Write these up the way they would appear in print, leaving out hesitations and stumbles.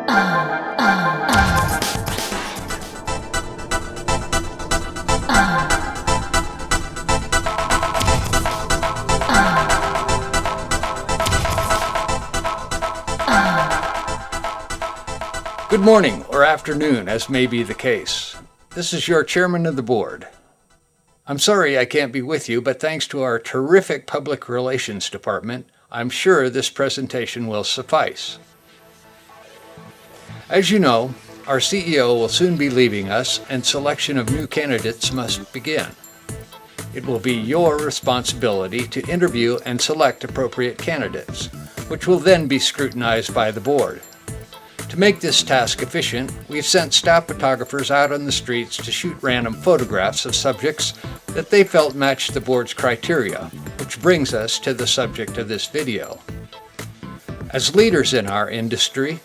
Good morning or afternoon, as may be the case. This is your chairman of the board. I'm sorry I can't be with you, but thanks to our terrific public relations department, I'm sure this presentation will suffice. As you know, our CEO will soon be leaving us and selection of new candidates must begin. It will be your responsibility to interview and select appropriate candidates, which will then be scrutinized by the board. To make this task efficient, we've sent staff photographers out on the streets to shoot random photographs of subjects that they felt matched the board's criteria, which brings us to the subject of this video. As leaders in our industry,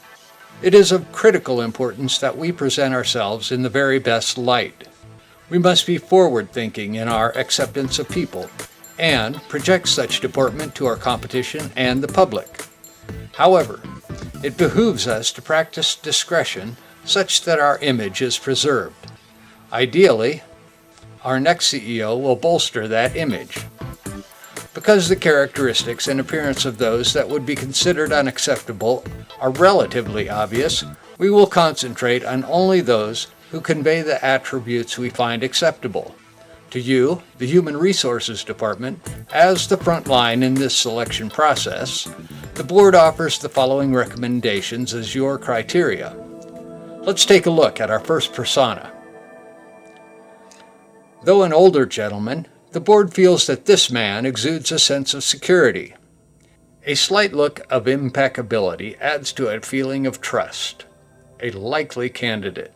it is of critical importance that we present ourselves in the very best light. We must be forward-thinking in our acceptance of people and project such deportment to our competition and the public. However, it behooves us to practice discretion such that our image is preserved. Ideally, our next CEO will bolster that image. Because the characteristics and appearance of those that would be considered unacceptable are relatively obvious, we will concentrate on only those who convey the attributes we find acceptable. To you, the Human Resources Department, as the front line in this selection process, the board offers the following recommendations as your criteria. Let's take a look at our first persona. Though an older gentleman, the board feels that this man exudes a sense of security. A slight look of impeccability adds to a feeling of trust. A likely candidate.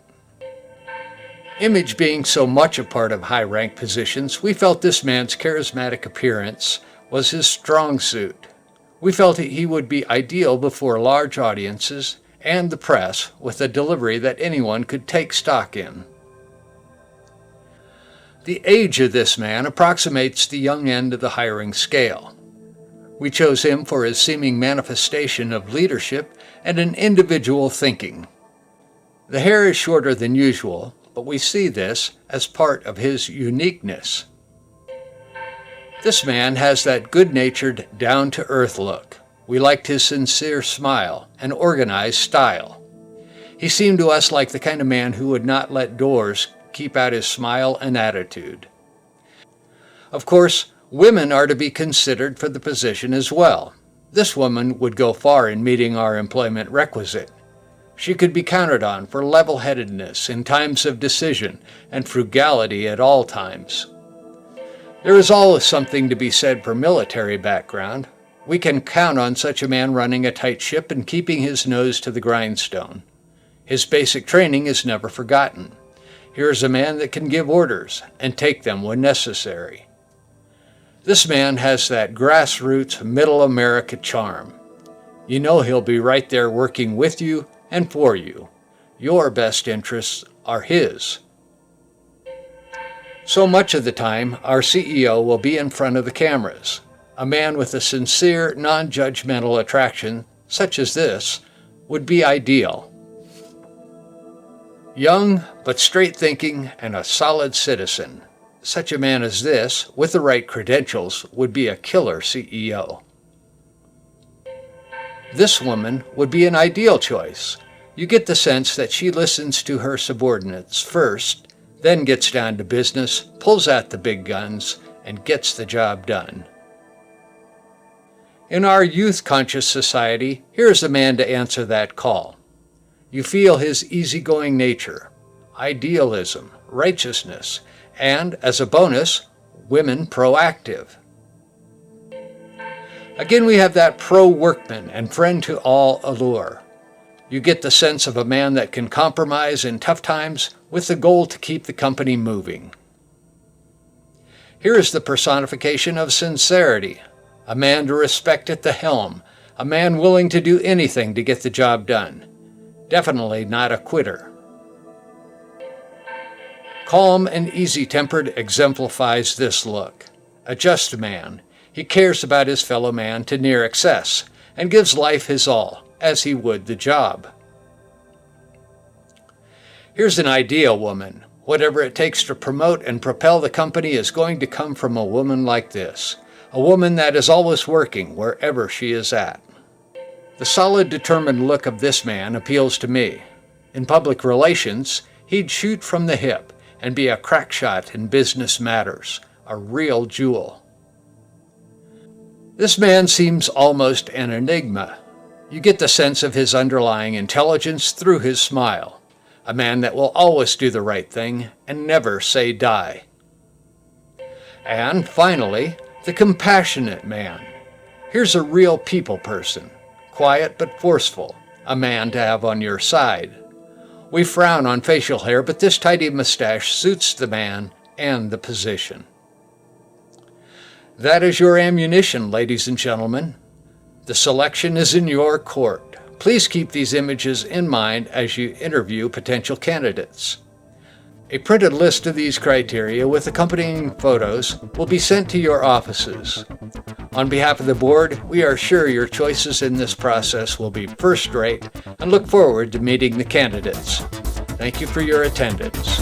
Image being so much a part of high-rank positions, we felt this man's charismatic appearance was his strong suit. We felt he would be ideal before large audiences and the press with a delivery that anyone could take stock in. The age of this man approximates the young end of the hiring scale. We chose him for his seeming manifestation of leadership and an individual thinking. The hair is shorter than usual, but we see this as part of his uniqueness. This man has that good-natured, down-to-earth look. We liked his sincere smile and organized style. He seemed to us like the kind of man who would not let doors keep out his smile and attitude. Of course, women are to be considered for the position as well. This woman would go far in meeting our employment requisite. She could be counted on for level-headedness in times of decision and frugality at all times. There is always something to be said for military background. We can count on such a man running a tight ship and keeping his nose to the grindstone. His basic training is never forgotten. Here is a man that can give orders and take them when necessary. This man has that grassroots middle America charm. You know he'll be right there working with you and for you. Your best interests are his. So much of the time, our CEO will be in front of the cameras. A man with a sincere, non-judgmental attraction, such as this, would be ideal. Young, but straight-thinking and a solid citizen. Such a man as this, with the right credentials, would be a killer CEO. This woman would be an ideal choice. You get the sense that she listens to her subordinates first, then gets down to business, pulls out the big guns, and gets the job done. In our youth-conscious society, here's a man to answer that call. You feel his easygoing nature, idealism, righteousness, and, as a bonus, women proactive. Again, we have that pro-workman and friend to all allure. You get the sense of a man that can compromise in tough times with the goal to keep the company moving. Here is the personification of sincerity, a man to respect at the helm, a man willing to do anything to get the job done. Definitely not a quitter. Calm and easy-tempered exemplifies this look. A just man. He cares about his fellow man to near excess and gives life his all, as he would the job. Here's an ideal woman. Whatever it takes to promote and propel the company is going to come from a woman like this. A woman that is always working wherever she is at. The solid, determined look of this man appeals to me. In public relations, he'd shoot from the hip and be a crack shot in business matters, a real jewel. This man seems almost an enigma. You get the sense of his underlying intelligence through his smile. A man that will always do the right thing and never say die. And finally, the compassionate man. Here's a real people person, quiet but forceful, a man to have on your side. We frown on facial hair, but this tidy mustache suits the man and the position. That is your ammunition, ladies and gentlemen. The selection is in your court. Please keep these images in mind as you interview potential candidates. A printed list of these criteria with accompanying photos will be sent to your offices. On behalf of the board, we are sure your choices in this process will be first-rate and look forward to meeting the candidates. Thank you for your attendance.